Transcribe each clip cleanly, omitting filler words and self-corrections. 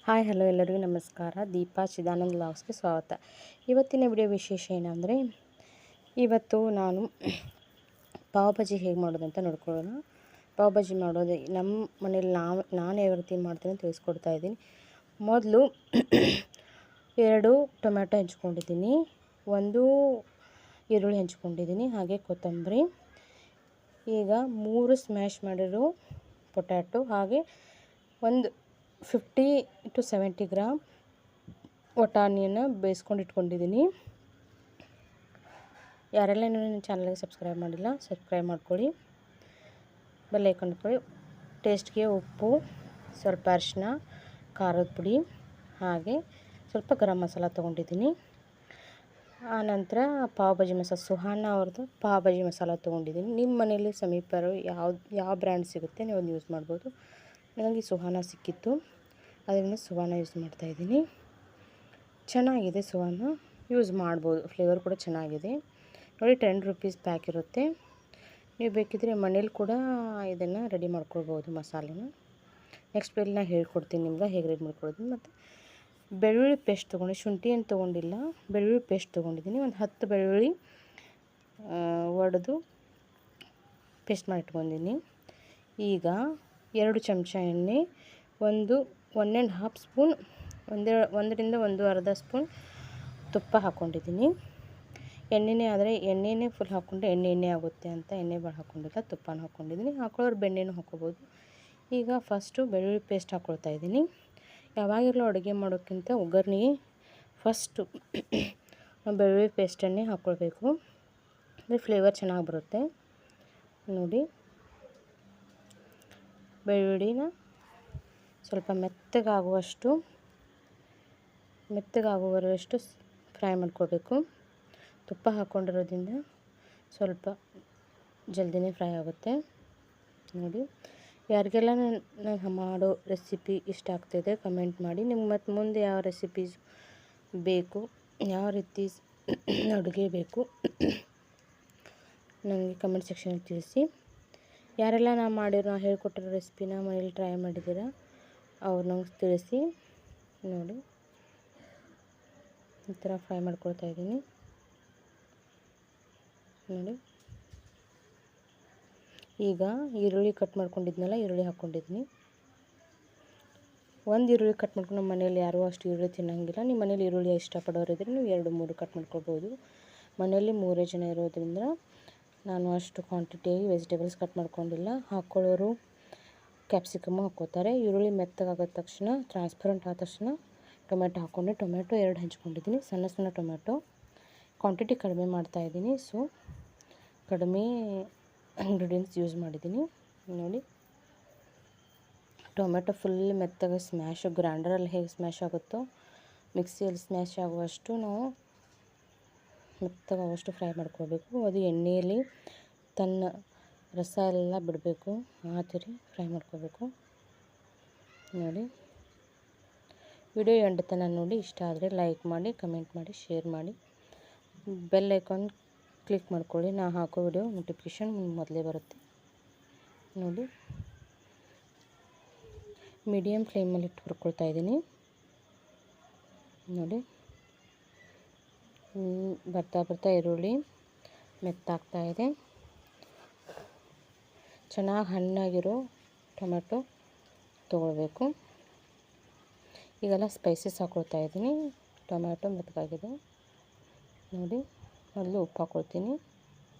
Hi hello ಎಲ್ಲರಿಗೂ ನಮಸ್ಕಾರ. ದೀಪಾ ಚಿದಾನಂದ್ ವ್ಲಾಗ್ಸ್ಗೆ ಸ್ವಾಗತ. ಇವತ್ತಿನ ವಿಡಿಯೋ ವಿಶೇಷ ಏನಂದರೆ, ಇವತ್ತು ನಾನು ಪಾವ್ ಭಾಜಿ ಹೇಗೆ ಮಾಡೋದಂತ ನೋಡ್ಕೊಳ್ಳೋಣ. ಪಾವ್ ಭಾಜಿ ಮಾಡೋದು ನಮ್ಮ ಮನೇಲಿ ನಾನು ಯಾವ ರೀತಿ ಮಾಡ್ತೀನಿ ಅಂತ ತಿಳಿಸ್ಕೊಡ್ತಾ ಇದ್ದೀನಿ. ಮೊದಲು 2 ಟೊಮ್ಯಾಟೊ ಹೆಂಚ್ಕೊಂಡಿದ್ದೀನಿ, 1 ಈರುಳ್ಳಿ ಹೆಂಚ್ಕೊಂಡಿದ್ದೀನಿ, ಹಾಗೆ ಕೊತ್ತಂಬರಿ, ಈಗ 3 ಸ್ಮ್ಯಾಶ್ ಮಾಡಿರೋ ಪೊಟ್ಯಾಟೊ, ಹಾಗೆ ಒಂದು 50 to 70 ಗ್ರಾಮ್ ವಟಾಣಿಯನ್ನು ಬೇಯಿಸ್ಕೊಂಡು ಇಟ್ಕೊಂಡಿದ್ದೀನಿ. ಯಾರೆಲ್ಲ ಇನ್ನೂ ನನ್ನ ಚಾನಲ್ಗೆ ಸಬ್ಸ್ಕ್ರೈಬ್ ಮಾಡಿಲ್ಲ ಸಬ್ಸ್ಕ್ರೈಬ್ ಮಾಡ್ಕೊಳ್ಳಿ, ಬೆಲ್ ಐಕಾನ್ ಇಟ್ಕೊಳ್ಳಿ. ಟೇಸ್ಟ್ಗೆ ಉಪ್ಪು, ಸ್ವಲ್ಪ ಅರಿಶಿನ, ಖಾರದ ಪುಡಿ, ಹಾಗೆ ಸ್ವಲ್ಪ ಗರಂ ಮಸಾಲ ತೊಗೊಂಡಿದ್ದೀನಿ. ಆನಂತರ ಪಾವ್ ಭಾಜಿ ಮಸಾಲ, ಸುಹಾನ ಅವ್ರದ್ದು ಪಾವ್ ಭಾಜಿ ಮಸಾಲ ತೊಗೊಂಡಿದ್ದೀನಿ. ನಿಮ್ಮ ಮನೇಲಿ ಸಮೀಪ ಯಾವ ಬ್ರ್ಯಾಂಡ್ ಸಿಗುತ್ತೆ ನೀವು ಅದನ್ನು ಯೂಸ್ ಮಾಡ್ಬೋದು. ನನಗೆ ಸುಹಾನ ಸಿಕ್ಕಿತ್ತು, ಅದರಿಂದ ಸುಹಾನ ಯೂಸ್ ಮಾಡ್ತಾಯಿದ್ದೀನಿ. ಚೆನ್ನಾಗಿದೆ, ಸುಹಾನ ಯೂಸ್ ಮಾಡ್ಬೋದು, ಫ್ಲೇವರ್ ಕೂಡ ಚೆನ್ನಾಗಿದೆ ನೋಡಿ. 10 ರೂಪೀಸ್ ಪ್ಯಾಕ್ ಇರುತ್ತೆ. ನೀವು ಬೇಕಿದ್ದರೆ ಮನೇಲಿ ಕೂಡ ಇದನ್ನು ರೆಡಿ ಮಾಡ್ಕೊಳ್ಬೋದು ಮಸಾಲೆನ. ನೆಕ್ಸ್ಟ್ ನಾನು ಹೇಳ್ಕೊಡ್ತೀನಿ ನಿಮ್ಗೆ ಹೇಗೆ ರೆಡಿ ಮಾಡ್ಕೊಳ್ಳೋದು. ಮತ್ತು ಬೆಳ್ಳುಳ್ಳಿ ಪೇಸ್ಟ್ ತೊಗೊಂಡು, ಶುಂಠಿ ಏನು ತೊಗೊಂಡಿಲ್ಲ, ಬೆಳ್ಳುಳ್ಳಿ ಪೇಸ್ಟ್ ತೊಗೊಂಡಿದ್ದೀನಿ. ಒಂದು 10 ಬೆಳ್ಳುಳ್ಳಿ ಒಡೆದು ಪೇಸ್ಟ್ ಮಾಡಿ ಇಟ್ಕೊಂಡಿದ್ದೀನಿ. ಈಗ 2 ಚಮಚ ಎಣ್ಣೆ, 1.5 ಸ್ಪೂನ್, 1ರಿಂದ 1.5 ಸ್ಪೂನ್ ತುಪ್ಪ ಹಾಕ್ಕೊಂಡಿದ್ದೀನಿ. ಎಣ್ಣೆನೇ ಆದರೆ ಎಣ್ಣೆನೇ ಫುಲ್ ಹಾಕ್ಕೊಂಡ್ರೆ ಎಣ್ಣೆ ಆಗುತ್ತೆ ಅಂತ ಎಣ್ಣೆ ಭಾಳ ಹಾಕ್ಕೊಂಡಿಲ್ಲ, ತುಪ್ಪನ ಹಾಕ್ಕೊಂಡಿದ್ದೀನಿ. ಹಾಕೊಳ್ಳೋರು ಬೆಣ್ಣೆನೂ ಹಾಕ್ಕೋಬೋದು. ಈಗ ಫಸ್ಟು ಬೆಳ್ಳುಳ್ಳಿ ಪೇಸ್ಟ್ ಹಾಕ್ಕೊಳ್ತಾ ಇದ್ದೀನಿ. ಯಾವಾಗಿರಲೂ ಅಡುಗೆ ಮಾಡೋಕ್ಕಿಂತ ಒಗ್ಗರಣೆಗೆ ಫಸ್ಟು ಬೆಳ್ಳುಳ್ಳಿ ಪೇಸ್ಟನ್ನೇ ಹಾಕ್ಕೊಳ್ಬೇಕು, ಅಂದರೆ ಫ್ಲೇವರ್ ಚೆನ್ನಾಗಿ ಬರುತ್ತೆ ನೋಡಿ. ಬೆಳ್ಳುಳ್ಳಿನ ಸ್ವಲ್ಪ ಮೆತ್ತಗಾಗುವಷ್ಟು ಫ್ರೈ ಮಾಡ್ಕೋಬೇಕು. ತುಪ್ಪ ಹಾಕ್ಕೊಂಡಿರೋದ್ರಿಂದ ಸ್ವಲ್ಪ ಜಲ್ದಿನೇ ಫ್ರೈ ಆಗುತ್ತೆ ನೋಡಿ. ಯಾರಿಗೆಲ್ಲ ನಾನು ಮಾಡೋ ರೆಸಿಪಿ ಇಷ್ಟ ಆಗ್ತಾಯಿದೆ ಕಮೆಂಟ್ ಮಾಡಿ. ನಿಮ್ಗೆ ಮತ್ತು ಮುಂದೆ ಯಾವ ರೆಸಿಪೀಸ್ ಬೇಕು, ಯಾವ ರೀತಿ ಅಡುಗೆ ಬೇಕು ನನಗೆ ಕಮೆಂಟ್ ಸೆಕ್ಷನಲ್ಲಿ ತಿಳಿಸಿ. ಯಾರೆಲ್ಲ ನಾನು ಹೇಳ್ಕೊಟ್ಟಿರೋ ರೆಸಿಪಿನ ಮನೇಲಿ ಟ್ರೈ ಮಾಡಿದ್ದೀರಾ ಅವ್ರು ನಂಗೆ ತಿಳಿಸಿ ನೋಡಿ. ಈ ಥರ ಫ್ರೈ ಮಾಡ್ಕೊಳ್ತಾ ಇದ್ದೀನಿ ನೋಡಿ. ಈಗ ಈರುಳ್ಳಿ ಕಟ್ ಮಾಡ್ಕೊಂಡಿದ್ನಲ್ಲ, ಈರುಳ್ಳಿ ಹಾಕ್ಕೊಂಡಿದ್ದೀನಿ. 1 ಈರುಳ್ಳಿ ಕಟ್ ಮಾಡ್ಕೊಂಡು, ನಮ್ಮ ಮನೇಲಿ ಯಾರೂ ಅಷ್ಟು ಈರುಳ್ಳಿ ತಿನ್ನೋಂಗಿಲ್ಲ. ನಿಮ್ಮ ಮನೇಲಿ ಈರುಳ್ಳಿ ಇಷ್ಟಪಡೋರಿದ್ರೆ ನೀವು 2-3 ಕಟ್ ಮಾಡ್ಕೊಳ್ಬೋದು. ಮನೆಯಲ್ಲಿ 3 ಜನ ಇರೋದ್ರಿಂದ ನಾನು ಅಷ್ಟು ಕ್ವಾಂಟಿಟಿಯಾಗಿ ವೆಜಿಟೇಬಲ್ಸ್ ಕಟ್ ಮಾಡ್ಕೊಂಡಿಲ್ಲ. ಹಾಕ್ಕೊಳ್ಳೋರು ಕ್ಯಾಪ್ಸಿಕಮ್ಮು ಹಾಕ್ಕೋತಾರೆ. ಈರುಳ್ಳಿ ಮೆತ್ತಗಾದ ತಕ್ಷಣ, ಟ್ರಾನ್ಸ್ಪರೆಂಟ್ ಆದ ತಕ್ಷಣ ಟೊಮೆಟೊ ಹಾಕ್ಕೊಂಡು, ಟೊಮೆಟೊ 2 ಹೆಂಚ್ಕೊಂಡಿದ್ದೀನಿ, ಸಣ್ಣ ಟೊಮೆಟೊ. ಕ್ವಾಂಟಿಟಿ ಕಡಿಮೆ ಮಾಡ್ತಾಯಿದ್ದೀನಿ, ಸೊ ಕಡಿಮೆ ಇಂಗ್ರೀಡಿಯೆಂಟ್ಸ್ ಯೂಸ್ ಮಾಡಿದ್ದೀನಿ ನೋಡಿ. ಟೊಮೆಟೊ ಫುಲ್ ಮೆತ್ತಗೆ ಗ್ರೈಂಡರಲ್ಲಿ ಹೇಗೆ ಸ್ಮ್ಯಾಶ್ ಆಗುತ್ತೋ ಮಿಕ್ಸಿಯಲ್ಲಿ ಸ್ಮ್ಯಾಶ್ ಆಗುವಷ್ಟು ನಾವು ಮೆತ್ತಗಾಗುವಷ್ಟು ಫ್ರೈ ಮಾಡ್ಕೋಬೇಕು. ಅದು ಎಣ್ಣೆಯಲ್ಲಿ ತನ್ನ ರಸ ಎಲ್ಲ ಬಿಡಬೇಕು, ಆ ಥರ ಫ್ರೈ ಮಾಡ್ಕೋಬೇಕು ನೋಡಿ. ವಿಡಿಯೋ ಎಂಡ್ ತನಕ ನೋಡಿ. ಇಷ್ಟ ಆದರೆ ಲೈಕ್ ಮಾಡಿ, ಕಮೆಂಟ್ ಮಾಡಿ, ಶೇರ್ ಮಾಡಿ, ಬೆಲ್ ಐಕಾನ್ ಕ್ಲಿಕ್ ಮಾಡ್ಕೊಳ್ಳಿ. ನಾ ಹಾಕೋ ವಿಡಿಯೋ ನೋಟಿಫಿಕೇಷನ್ ಮೊದಲೇ ಬರುತ್ತೆ ನೋಡಿ. ಮೀಡಿಯಮ್ ಫ್ಲೇಮಲ್ಲಿ ಇಟ್ಟು ಹುರ್ಕೊಳ್ತಾ ಇದ್ದೀನಿ ನೋಡಿ. ಬರ್ತಾ ಈರುಳ್ಳಿ ಮೆತ್ತಾಗ್ತಾ ಇದೆ. ಚೆನ್ನಾಗಿ ಹಣ್ಣಾಗಿರೋ ಟೊಮೆಟೊ ತೊಗೊಳ್ಬೇಕು. ಈಗೆಲ್ಲ ಸ್ಪೈಸಸ್ ಹಾಕ್ಕೊಳ್ತಾ ಇದ್ದೀನಿ. ಟೊಮೆಟೊ ಮೆತ್ತಗಾಗಿದೆ ನೋಡಿ. ಮೊದಲು ಉಪ್ಪು ಹಾಕ್ಕೊಳ್ತೀನಿ.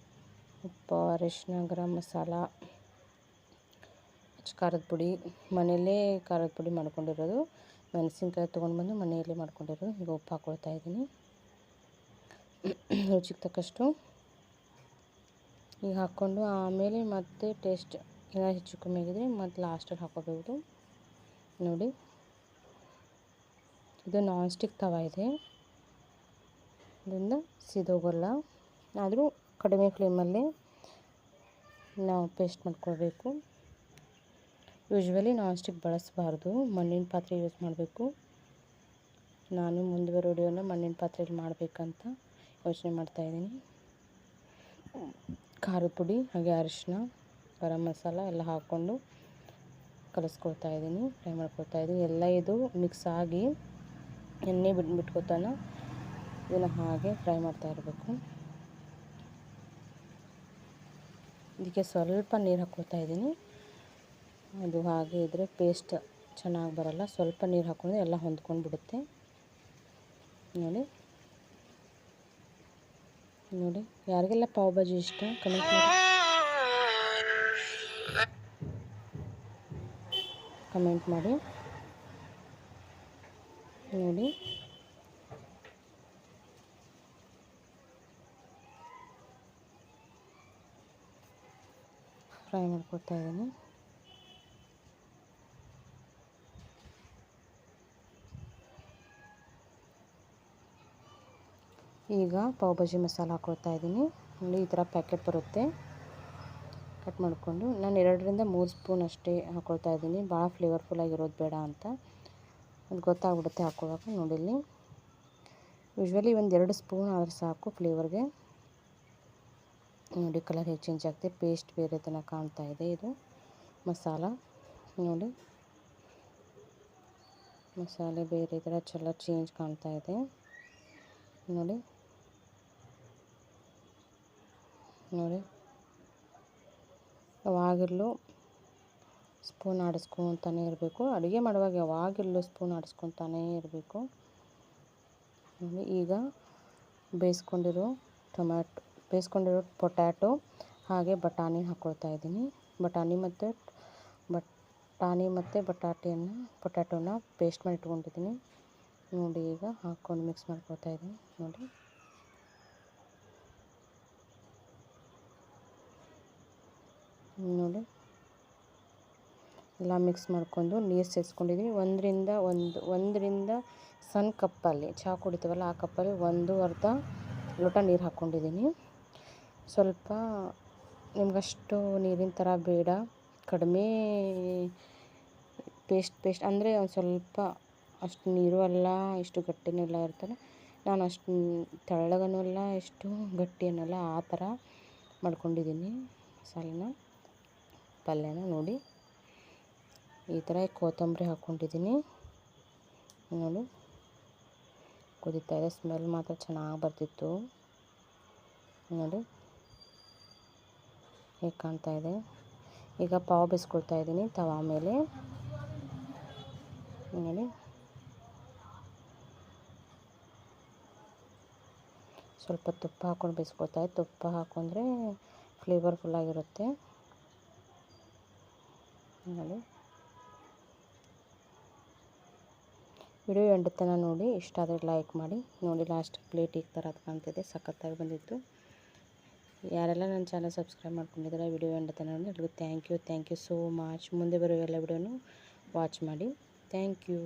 ಉಪ್ಪು, ಅರಿಶಿನ, ಗರಂ ಮಸಾಲ, ಖಾರದ ಪುಡಿ, ಮನೆಯಲ್ಲೇ ಖಾರದ ಪುಡಿ ಮಾಡ್ಕೊಂಡಿರೋದು, ಮೆಣಸಿನ್ಕಾಯಿ ತೊಗೊಂಡು ಬಂದು ಮನೆಯಲ್ಲೇ ಮಾಡ್ಕೊಂಡಿರೋದು. ಈಗ ಉಪ್ಪು ಹಾಕ್ಕೊಳ್ತಾ ಇದ್ದೀನಿ, ರುಚಿಗೆ ತಕ್ಕಷ್ಟು. ಈಗ ಹಾಕ್ಕೊಂಡು ಆಮೇಲೆ ಮತ್ತೆ ಟೇಸ್ಟ್ ಏನಾದ್ರು ಹೆಚ್ಚು ಕಮ್ಮಿ ಆಗಿದ್ರೆ ಮತ್ತು ಲಾಸ್ಟಲ್ಲಿ ಹಾಕ್ಕೋಬೋದು ನೋಡಿ. ಇದು ನಾನ್ ಸ್ಟಿಕ್ ತವ ಇದೆ, ಇದರಿಂದ ಸಿದೋಗಲ್ಲ. ಆದರೂ ಕಡಿಮೆ ಫ್ಲೇಮಲ್ಲೇ ನಾವು ಪೇಸ್ಟ್ ಮಾಡ್ಕೊಳ್ಬೇಕು. ಯೂಶ್ವಲಿ ನಾನ್ ಸ್ಟಿಕ್ ಬಳಸಬಾರ್ದು, ಮಣ್ಣಿನ ಪಾತ್ರೆ ಯೂಸ್ ಮಾಡಬೇಕು. ನಾನು ಮುಂದೆ ವಿಡಿಯೋನ ಮಣ್ಣಿನ ಪಾತ್ರೆಯಲ್ಲಿ ಮಾಡಬೇಕಂತ ಯೋಚನೆ ಮಾಡ್ತಾಯಿದ್ದೀನಿ. ಖಾರದ ಪುಡಿ, ಹಾಗೆ ಅರಿಶಿನ, ಗರಂ ಮಸಾಲ ಎಲ್ಲ ಹಾಕ್ಕೊಂಡು ಕಲಿಸ್ಕೊಳ್ತಾ ಇದ್ದೀನಿ, ಫ್ರೈ ಮಾಡ್ಕೊಳ್ತಾ ಇದ್ದೀನಿ. ಎಲ್ಲ ಇದು ಮಿಕ್ಸ್ ಆಗಿ ಎಣ್ಣೆ ಬಿಟ್ಕೊತಾನ ಇದನ್ನು ಹಾಗೆ ಫ್ರೈ ಮಾಡ್ತಾ ಇರಬೇಕು. ಇದಕ್ಕೆ ಸ್ವಲ್ಪ ನೀರು ಹಾಕ್ಕೊಳ್ತಾ ಇದ್ದೀನಿ. ಅದು ಹಾಗೆ ಇದ್ದರೆ ಪೇಸ್ಟ್ ಚೆನ್ನಾಗಿ ಬರಲ್ಲ. ಸ್ವಲ್ಪ ನೀರು ಹಾಕ್ಕೊಂಡ್ರೆ ಎಲ್ಲ ಹೊಂದ್ಕೊಂಡು ಬಿಡುತ್ತೆ. ನೋಡಿ ನೋಡಿ, ಯಾರಿಗೆಲ್ಲ ಪಾವ್ ಭಾಜಿ ಇಷ್ಟ ಕಮೆಂಟ್ ಮಾಡಿ ನೋಡಿ. ಫ್ರೈ ಮಾಡ್ಕೊಳ್ತಾ ಇದ್ದೀನಿ. ಈಗ ಪಾವ್ ಭಾಜಿ ಮಸಾಲ ಹಾಕ್ಕೊಳ್ತಾ ಇದ್ದೀನಿ. ನೋಡಿ, ಈ ಥರ ಪ್ಯಾಕೆಟ್ ಬರುತ್ತೆ. ಕಟ್ ಮಾಡಿಕೊಂಡು ನಾನು 2-3 ಸ್ಪೂನ್ ಅಷ್ಟೇ ಹಾಕ್ಕೊಳ್ತಾ ಇದ್ದೀನಿ. ಭಾಳ ಫ್ಲೇವರ್ಫುಲ್ಲಾಗಿರೋದು ಬೇಡ ಅಂತ, ಅದು ಗೊತ್ತಾಗ್ಬಿಡುತ್ತೆ ಹಾಕ್ಕೊಳ್ಳೋಕೆ. ನೋಡಿಲ್ಲಿ ಯೂಶ್ವಲಿ 1-2 ಸ್ಪೂನ್ ಆದ್ರೆ ಸಾಕು ಫ್ಲೇವರ್ಗೆ. ನೋಡಿ, ಕಲರ್ ಹೇಗೆ ಚೇಂಜ್ ಆಗ್ತದೆ, ಪೇಸ್ಟ್ ಬೇರೆ ಥರ ಕಾಣ್ತಾ ಇದೆ. ಇದು ಮಸಾಲ ನೋಡಿ, ಮಸಾಲೆ ಬೇರೆ ಥರ ಚಲೋ ಚೇಂಜ್ ಕಾಣ್ತಾ ಇದೆ. ನೋಡಿ ನೋಡಿ, ಯಾವಾಗಿರಲು ಸ್ಪೂನ್ ಆಡಿಸ್ಕೊತಾನೆ ಇರಬೇಕು. ಅಡುಗೆ ಮಾಡುವಾಗ ಯಾವಾಗಿರಲು ಸ್ಪೂನ್ ಆಡಿಸ್ಕೊತಾನೇ ಇರಬೇಕು. ನೋಡಿ, ಈಗ ಬೇಯಿಸ್ಕೊಂಡಿರೋ ಪೊಟ್ಯಾಟೊ ಹಾಗೆ ಬಟಾಣಿ ಹಾಕ್ಕೊಳ್ತಾ ಇದ್ದೀನಿ. ಬಟಾಣಿ ಮತ್ತು ಪೊಟ್ಯಾಟೋನ ಪೇಸ್ಟ್ ಮಾಡಿ ಇಟ್ಕೊಂಡಿದ್ದೀನಿ. ನೋಡಿ, ಈಗ ಹಾಕ್ಕೊಂಡು ಮಿಕ್ಸ್ ಮಾಡ್ಕೊಳ್ತಾ ಇದ್ದೀನಿ. ನೋಡಿ ಎಲ್ಲ ಮಿಕ್ಸ್ ಮಾಡ್ಕೊಂಡು ನೀರು ಸೇರಿಸ್ಕೊಂಡಿದ್ದೀನಿ. ಒಂದರಿಂದ ಸಣ್ಣ ಕಪ್ಪಲ್ಲಿ ಚಹಾ ಕುಡಿತೀವಲ್ಲ ಆ ಕಪ್ಪಲ್ಲಿ 1/2 ಲೋಟ ನೀರು ಹಾಕ್ಕೊಂಡಿದ್ದೀನಿ. ಸ್ವಲ್ಪ ನಿಮಗಷ್ಟು ನೀರಿನ ಥರ ಬೇಡ, ಕಡಿಮೆ ಪೇಸ್ಟ್ ಅಂದರೆ ಒಂದು ಸ್ವಲ್ಪ ಅಷ್ಟು ನೀರು ಅಲ್ಲ, ಇಷ್ಟು ಗಟ್ಟಿನೂ ಎಲ್ಲ ಇರ್ತಾರೆ. ನಾನು ಅಷ್ಟು ತೆಳ್ಳಗನೂ ಅಲ್ಲ, ಎಷ್ಟು ಗಟ್ಟಿ ಅನ್ನಲ್ಲ, ಆ ಥರ ಮಾಡ್ಕೊಂಡಿದ್ದೀನಿ ಮಸಾಲೆನ, ಪಲ್ಯನ. ನೋಡಿ, ಈ ಥರ ಕೊತ್ತಂಬರಿ ಹಾಕ್ಕೊಂಡಿದ್ದೀನಿ. ನೋಡಿ, ಕುದೀತಾ ಇದೆ. ಸ್ಮೆಲ್ ಮಾತ್ರ ಚೆನ್ನಾಗಿ ಬರ್ತಿತ್ತು. ನೋಡಿ ಹೇಗೆ ಕಾಣ್ತಾ ಇದೆ. ಈಗ ಪಾವ್ ಬೇಯಿಸ್ಕೊಳ್ತಾ ಇದ್ದೀನಿ ತವಾ ಮೇಲೆ. ನೋಡಿ, ಸ್ವಲ್ಪ ತುಪ್ಪ ಹಾಕ್ಕೊಂಡು ಬೇಯಿಸ್ಕೊಳ್ತಾ ಇದ್ದೆ. ತುಪ್ಪ ಹಾಕೊಂಡ್ರೆ ಫ್ಲೇವರ್ಫುಲ್ಲಾಗಿರುತ್ತೆ. ನೋಡಿ, ವಿಡಿಯೋ ಎಂಡ್ ತನಕ ನೋಡಿ. ಇಷ್ಟ ಆದರೆ ಲೈಕ್ ಮಾಡಿ. ನೋಡಿ, ಲಾಸ್ಟ್ ಪ್ಲೇಟ್ ಈ ಥರ ಕಾಣ್ತಿದೆ, ಸಖತ್ತಾಗಿ ಬಂದಿತ್ತು. ಯಾರೆಲ್ಲ ನನ್ನ ಚಾನಲ್ ಸಬ್ಸ್ಕ್ರೈಬ್ ಮಾಡ್ಕೊಂಡಿದ್ದಾರೆ ವಿಡಿಯೋ ಎಂಡ್ ತನಕ ನೋಡಿ. ಎಲ್ರಿಗೂ ಥ್ಯಾಂಕ್ ಯು ಸೋ ಮಚ್. ಮುಂದೆ ಬರೋ ಎಲ್ಲ ವಿಡಿಯೋನು ವಾಚ್ ಮಾಡಿ. Thank you.